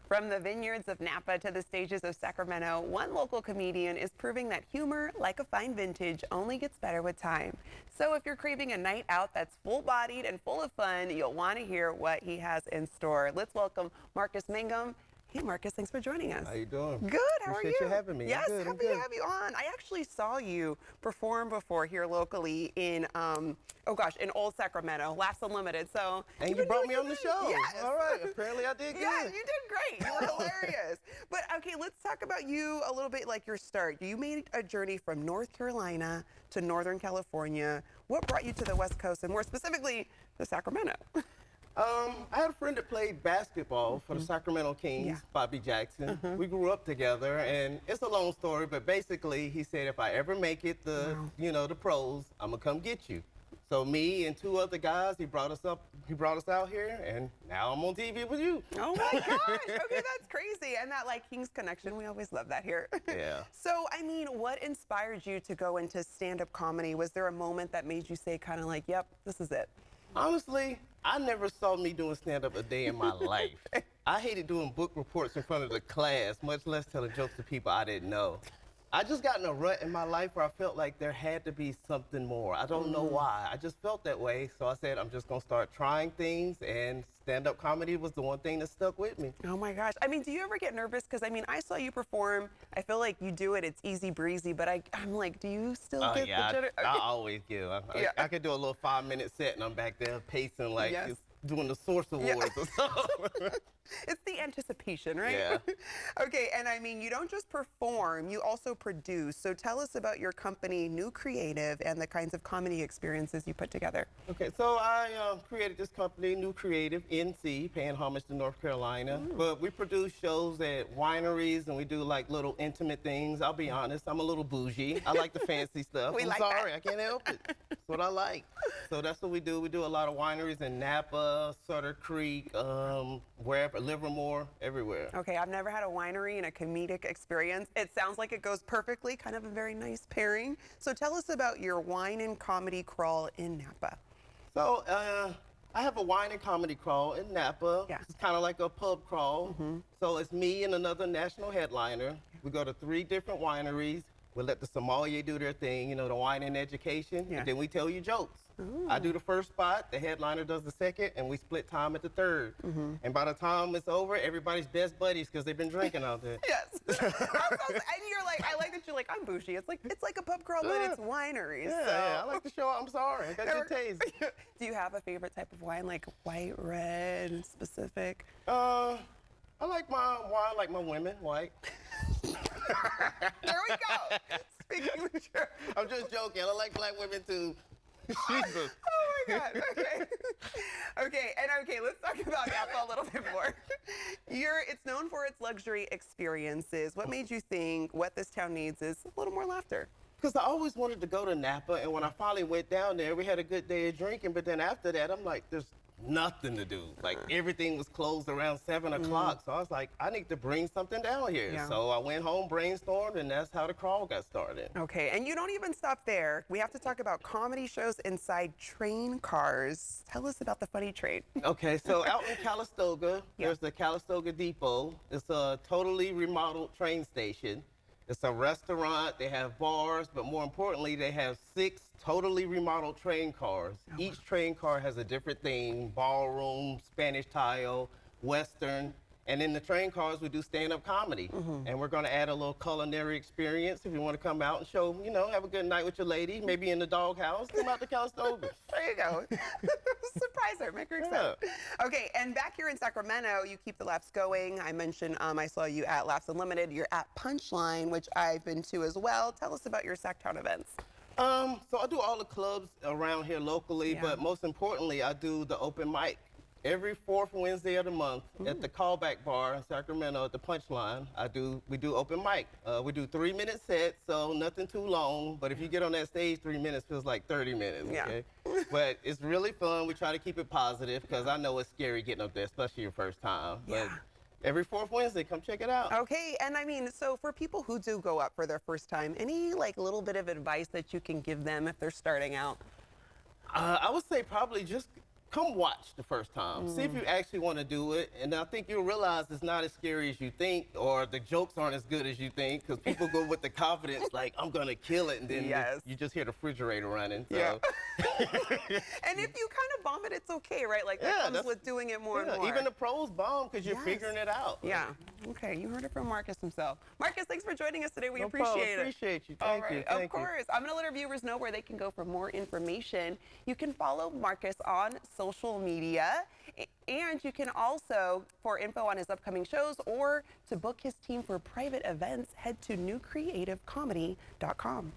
From the vineyards of Napa to the stages of Sacramento, one local comedian is proving that humor, like a fine vintage, only gets better with time. So if you're craving a night out that's full-bodied and full of fun, you'll want to hear what he has in store. Let's welcome Marcus Mangham. Hey, Marcus, thanks for joining us. How you doing? Good. How are you? Appreciate you having me. Yes, I'm happy good. to have you on. I actually saw you perform before here locally in, in Old Sacramento, Laughs Unlimited. So And you brought me on the show. Yes. All right. Apparently I did good. Yeah, you did great. You were hilarious. But okay, let's talk about you a little bit, like your start. You made a journey from North Carolina to Northern California. What brought you to the West Coast, and more specifically, to Sacramento? I had a friend that played basketball for the Sacramento Kings, Yeah. Bobby Jackson. We grew up together, and it's a long story, but basically he said, if I ever make it the pros, I'm gonna come get you. So me and two other guys, he brought us out here, and now I'm on TV with you. Oh my gosh, okay, that's crazy. And that like Kings connection, we always love that here. Yeah. So, I mean, what inspired you to go into stand-up comedy? Was there a moment that made you say kind of like, yep, this is it? Honestly, I never saw me doing stand-up a day in my life. I hated doing book reports in front of the class, much less telling jokes to people I didn't know. I just got in a rut in my life where I felt like there had to be something more. I don't know why. I just felt that way, so I said I'm just gonna start trying things, and stand-up comedy was the one thing that stuck with me. Oh my gosh. I mean, do you ever get nervous? Because I mean, I saw you perform. I feel like you do it. It's easy breezy. But I'm like, do you still get the jitter? I always do. I could do a little 5-minute set, and I'm back there pacing like Yes. it's doing the Source Awards or something. It's the anticipation, right? Yeah. Okay, and I mean, you don't just perform, you also produce. So tell us about your company, New Creative, and the kinds of comedy experiences you put together. Okay, so I created this company, New Creative, NC, paying homage to North Carolina. But we produce shows at wineries, and we do like little intimate things. I'll be honest, I'm a little bougie. I like the fancy stuff. We I'm like sorry, that. I can't help it. That's what I like. So that's what we do. We do a lot of wineries in Napa, Sutter Creek, wherever, Livermore, everywhere. Okay, I've never had a winery and a comedic experience. It sounds like it goes perfectly, kind of a very nice pairing. So tell us about your wine and comedy crawl in Napa. So I have a wine and comedy crawl in Napa. Yeah. It's kind of like a pub crawl. So it's me and another national headliner. We go to 3 different wineries. We let the sommelier do their thing, the wine and education, Yeah. and then we tell you jokes. I do the first spot, the headliner does the second, and we split time at the third. And by the time it's over, everybody's best buddies because they've been drinking out there. Yes. And you're like, I like that you're like, I'm bougie. It's like a pub crawl, but it's wineries. Yeah, so. yeah, I like to show. I'm sorry, I got good taste. Do you have a favorite type of wine, like white, red, specific? I like my wine, like my women, white. There we go. Speaking the truth. I'm just joking. I like black women too. Jesus. Oh my God. Okay. Okay, let's talk about Napa a little bit more. It's known for its luxury experiences. What made you think what this town needs is a little more laughter? Because I always wanted to go to Napa, and when I finally went down there, we had a good day of drinking, but then after that, I'm like, there's nothing to do. Like, everything was closed around 7 o'clock, so I was like, I need to bring something down here. Yeah. So I went home, brainstormed, and that's how the crawl got started. Okay, and you don't even stop there. We have to talk about comedy shows inside train cars. Tell us about the funny train. Okay, so out in Calistoga, Yeah. there's the Calistoga Depot. It's a totally remodeled train station. It's a restaurant, they have bars, but more importantly, they have 6 totally remodeled train cars. Each train car has a different theme: ballroom, Spanish tile, Western. And in the train cars, we do stand-up comedy. And we're gonna add a little culinary experience. If you wanna come out and show, have a good night with your lady, maybe in the doghouse, come out to Calistoga. There you go. Surprise her, make her excited. Okay, and back here in Sacramento, you keep the laughs going. I mentioned I saw you at Laughs Unlimited. You're at Punchline, which I've been to as well. Tell us about your Sacktown events. So I do all the clubs around here locally, Yeah. but most importantly, I do the open mic. Every 4th Wednesday of the month at the Callback Bar in Sacramento at the Punchline, we do open mic. We do 3-minute sets, so nothing too long, but if you get on that stage, 3 minutes feels like 30 minutes, Yeah. okay? But it's really fun. We try to keep it positive because I know it's scary getting up there, especially your first time. Yeah. But every 4th Wednesday, come check it out. Okay, and I mean, so for people who do go up for their first time, any like little bit of advice that you can give them if they're starting out? I would say probably just come watch the first time. See if you actually want to do it. And I think you'll realize it's not as scary as you think, or the jokes aren't as good as you think, because people go with the confidence like, I'm going to kill it. And then Yes. you just hear the refrigerator running. So. Yeah. And if you kind of bomb it, it's okay, right? Like that comes with doing it more and more. Even the pros bomb because you're figuring it out. Yeah. Okay, you heard it from Marcus himself. Marcus, thanks for joining us today. We No appreciate problem. it. Appreciate you. Thank you. Of course. I'm going to let our viewers know where they can go for more information. You can follow Marcus on social media, and you can also, for info on his upcoming shows or to book his team for private events, head to newcreativecomedy.com.